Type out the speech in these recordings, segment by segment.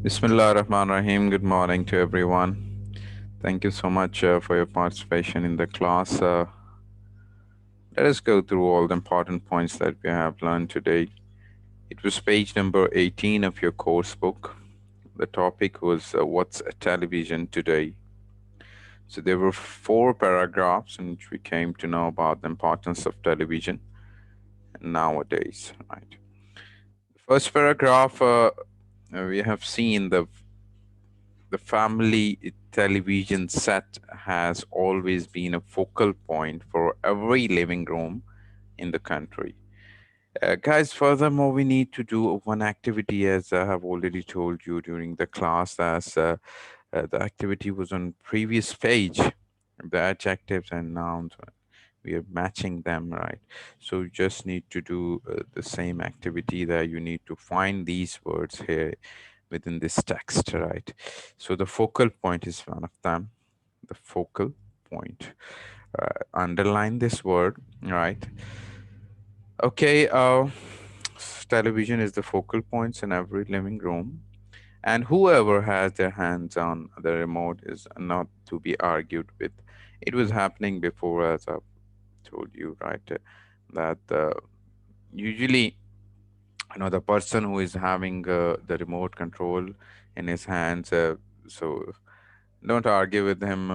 Bismillah ar-Rahman Rahim. Good morning to everyone. Thank you so much for your participation in the class. Let us go through all the important points that we have learned today. It was page number 18 of your course book. The topic was What's a Television Today? So there were four paragraphs in which we came to know about the importance of television nowadays. Right. The first paragraph, we have seen the family television set has always been a focal point for every living room in the country. Guys, furthermore, we need to do one activity as I have already told you during the class, as the activity was on previous page, the adjectives and nouns. We are matching them, right? So you just need to do the same activity that you need to find these words here within this text, right? So the focal point is one of them. The focal point. Underline this word, right? Okay. Television is the focal points in every living room, and whoever has their hands on the remote is not to be argued with. It was happening before, as I've told you, right? That usually, the person who is having the remote control in his hands. So don't argue with him,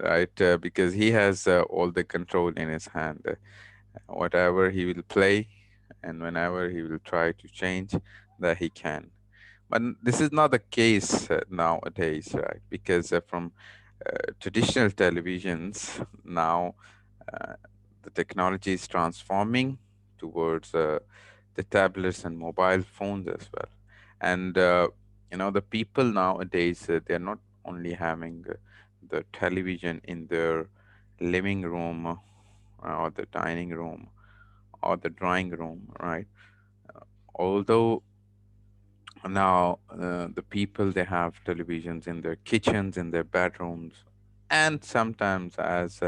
right? Because he has all the control in his hand. Whatever he will play, and whenever he will try to change, that he can. But this is not the case nowadays, right? Because from traditional televisions now, uh, the technology is transforming towards the tablets and mobile phones as well. And the people nowadays, they're not only having the television in their living room or the dining room or the drawing room, right? Although now the people, they have televisions in their kitchens, in their bedrooms, and sometimes as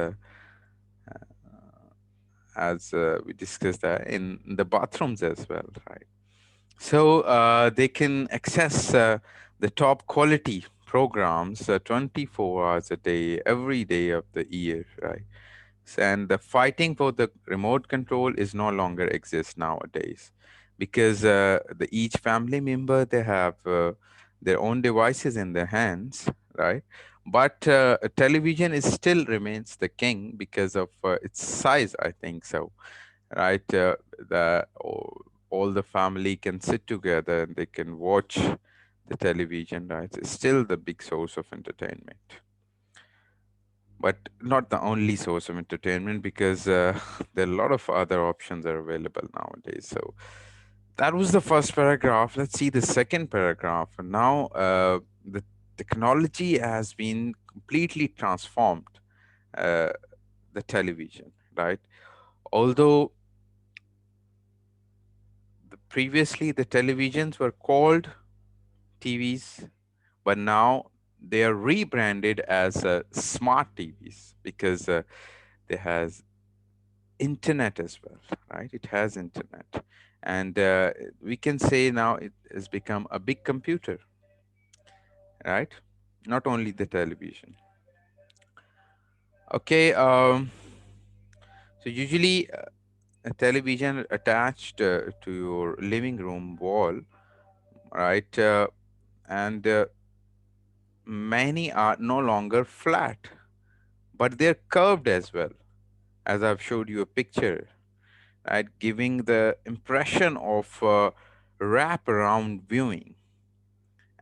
we discussed that in the bathrooms as well, right? So they can access the top quality programs 24 hours a day, every day of the year, right? And the fighting for the remote control is no longer exists nowadays, because each family member, they have their own devices in their hands, right? But television is still remains the king because of its size, I think so, right? All the family can sit together and they can watch the television, right? It's still the big source of entertainment, but not the only source of entertainment, because there are a lot of other options are available nowadays. So that was the first paragraph. Let's see the second paragraph. And now the technology has been completely transformed uh, the television, right? Although previously the televisions were called TVs, but now they are rebranded as smart TVs, because they has internet as well, right? It has internet, and we can say now it has become a big computer, right? Not only the television. Okay. So usually a television attached to your living room wall, right? And many are no longer flat, but they're curved as well, as I've showed you a picture, right? Giving the impression of wrap around viewing,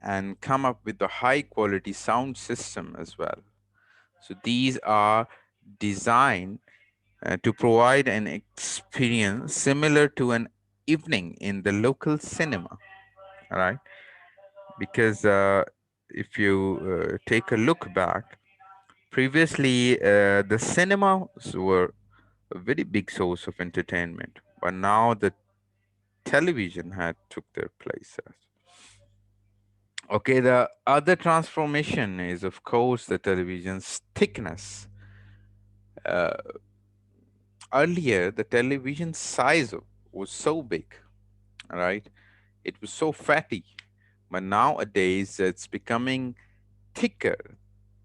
and come up with a high quality sound system as well. So these are designed to provide an experience similar to an evening in the local cinema, right? Because if you take a look back, previously the cinemas were a very big source of entertainment, but now the television had took their place. Okay, the other transformation is, of course, the television's thickness. Uh, Earlier, the television size was so big, right? It was so fatty, But nowadays, it's becoming thicker,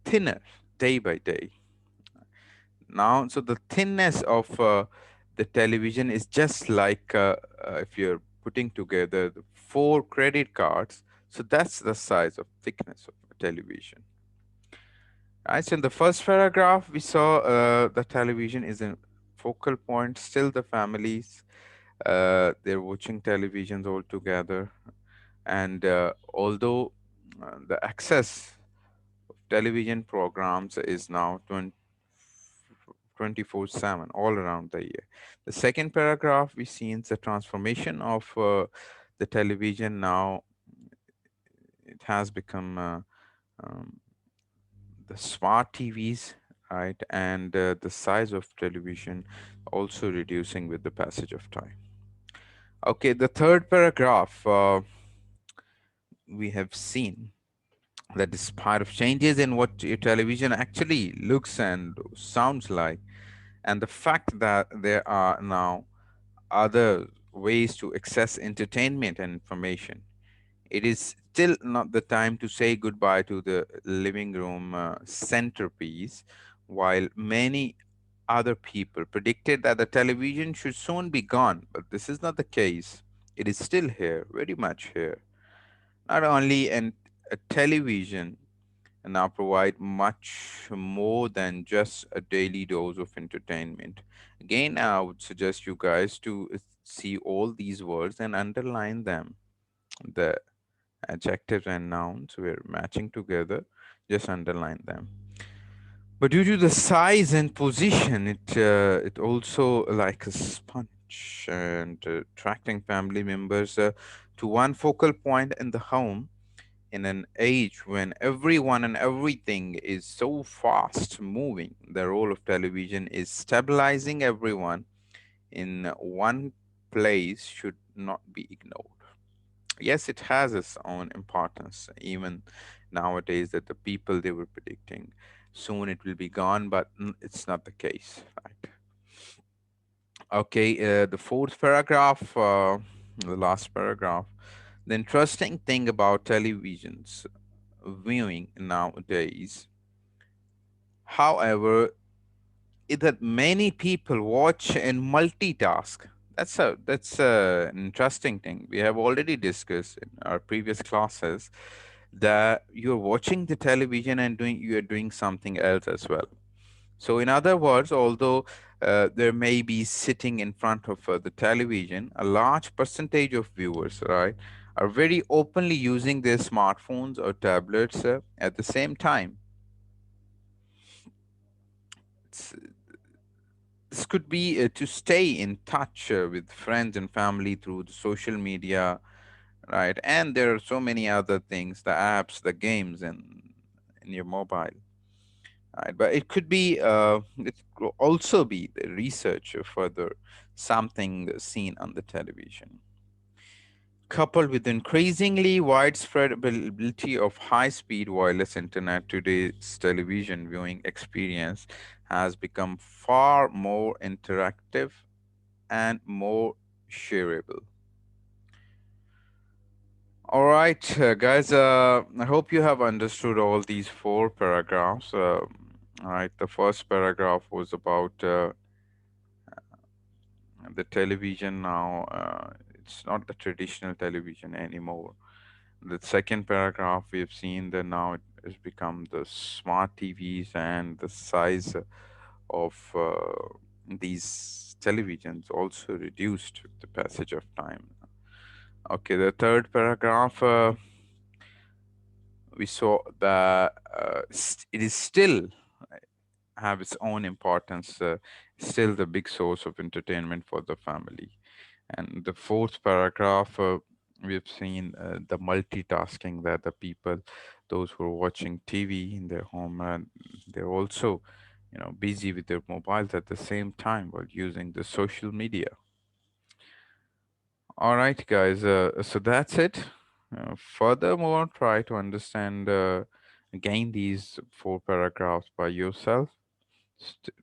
thinner day by day. Now, so the thinness of the television is just like if you're putting together the four credit cards. So that's the size of thickness of a television. Right. So in the first paragraph, we saw the television is a focal point. Still, the families they're watching televisions all together, and although the access of television programs is now 24/7 all around the year. The second paragraph, we see the transformation of the television. Now it has become um, the smart TVs, right? And the size of television also reducing with the passage of time. Okay, the third paragraph, we have seen that despite of changes in what your television actually looks and sounds like, and the fact that there are now other ways to access entertainment and information, it is still not the time to say goodbye to the living room centerpiece. While many other people predicted that the television should soon be gone, but this is not the case. It is still here, very much here. Not only a television now provide much more than just a daily dose of entertainment. Again, I would suggest you guys to see all these words and underline them. The adjectives and nouns we're matching together, just underline them. But due to the size and position, it also like a sponge and attracting family members to one focal point in the home. In an age when everyone and everything is so fast moving, the role of television is stabilizing everyone in one place should not be ignored. Yes, it has its own importance, even nowadays that the people they were predicting soon it will be gone, but it's not the case, right? Okay, the fourth paragraph, the last paragraph. The interesting thing about televisions viewing nowadays, however, is that many people watch and multitask. That's an interesting thing. We have already discussed in our previous classes that you're watching the television and you're doing something else as well. So, in other words, although there may be sitting in front of the television, a large percentage of viewers, right, are very openly using their smartphones or tablets at the same time. It's, this could be to stay in touch with friends and family through the social media, right? And there are so many other things, the apps, the games, and in your mobile. Right, but it could be, it could also be the research further something seen on the television. Coupled with increasingly widespread availability of high-speed wireless internet, today's television viewing experience has become far more interactive and more shareable. All right, guys. I hope you have understood all these four paragraphs. All right, the first paragraph was about the television now, it's not the traditional television anymore. The second paragraph, we have seen that now it has become the smart TVs and the size of these televisions also reduced with the passage of time. Okay, the third paragraph, we saw that it is still have its own importance, still the big source of entertainment for the family. And the fourth paragraph, we've seen the multitasking that the people, those who are watching TV in their home, they're also, busy with their mobiles at the same time while using the social media. All right, guys. So that's it. Furthermore, try to understand again these four paragraphs by yourself.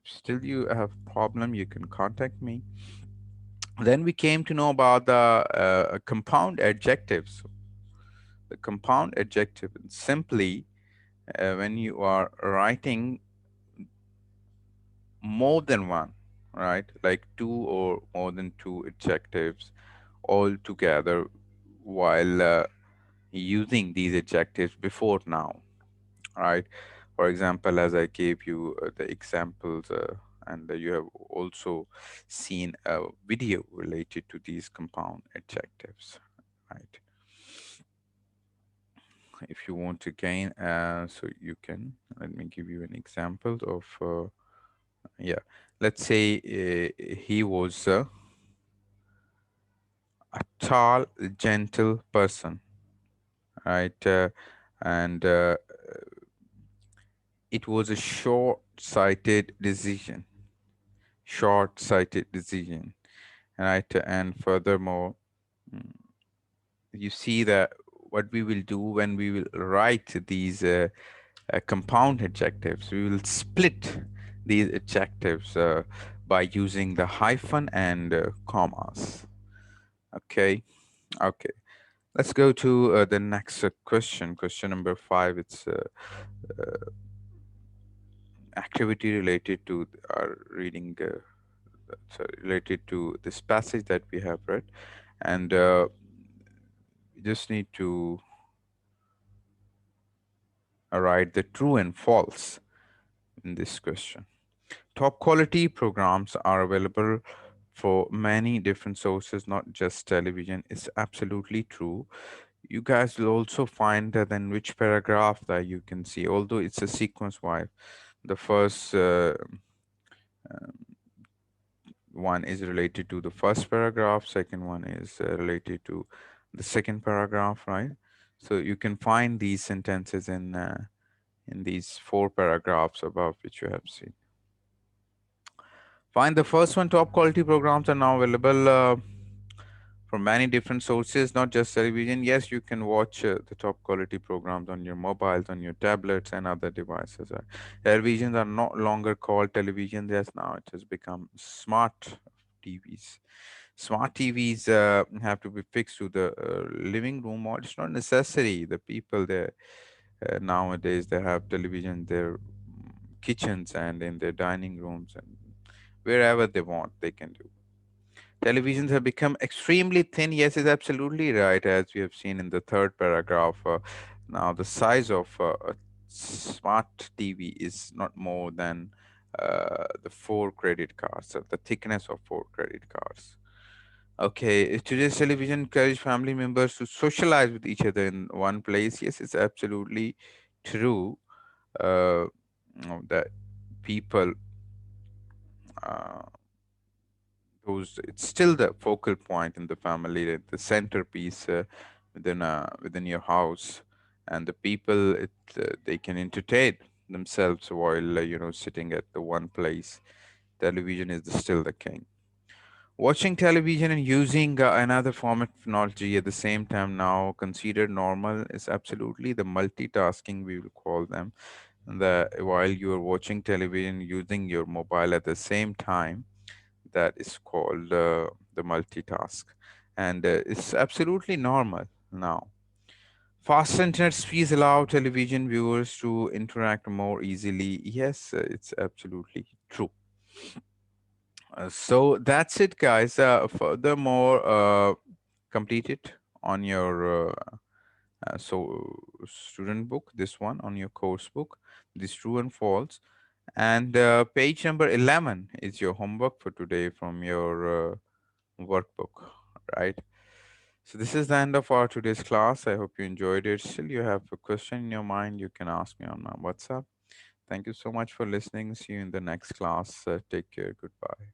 Still, you have problem, you can contact me. Then we came to know about the compound adjectives. The compound adjective simply when you are writing more than one, right? Like two or more than two adjectives all together while using these adjectives before noun, right? For example, as I gave you the examples, and you have also seen a video related to these compound adjectives, right? If you want to gain, so you can, let me give you an example of, yeah, let's say he was a tall, gentle person, right? And it was a short-sighted decision, right? And furthermore, mm, you see that what we will do when we will write these compound adjectives, we will split these adjectives by using the hyphen and commas. Okay, okay. Let's go to the next question. Question number 5. It's activity related to our reading, sorry, related to this passage that we have read, and we just need to write the true and false in this question. Top quality programs are available for many different sources, not just television. It's absolutely true. You guys will also find that in which paragraph that you can see, although it's a sequence wise. The first one is related to the first paragraph, second one is related to the second paragraph, right? So you can find these sentences in these four paragraphs above which you have seen. Find the first one. Top quality programs are now available from many different sources, not just television. Yes, you can watch the top quality programs on your mobiles, on your tablets, and other devices. Televisions are no longer called televisions. Yes, now it has become smart TVs. Smart TVs have to be fixed to the living room, or it's not necessary. The people there nowadays they have television in their kitchens and in their dining rooms and wherever they want they can do. Televisions have become extremely thin. Yes, is absolutely right, as we have seen in the third paragraph. Now, the size of a smart TV is not more than the four credit cards, the thickness of four credit cards. Okay, today's television encourage family members to socialize with each other in one place. Yes, it's absolutely true that people uh, those it's still the focal point in the family, the centerpiece within your house, and the people they can entertain themselves while sitting at the one place. Television is still the king. Watching television and using another form of technology at the same time now considered normal is absolutely the multitasking we will call them. The while you are watching television using your mobile at the same time, that is called the multitask, and it's absolutely normal now. Fast internet speeds allow television viewers to interact more easily. Yes, it's absolutely true. So that's it, guys. Furthermore, complete it on your student book, this one on your course book, this true and false. And page number 11 is your homework for today from your workbook, right? So this is the end of our today's class. I hope you enjoyed it. Still, you have a question in your mind, you can ask me on my WhatsApp. Thank you so much for listening. See you in the next class. Take care. Goodbye.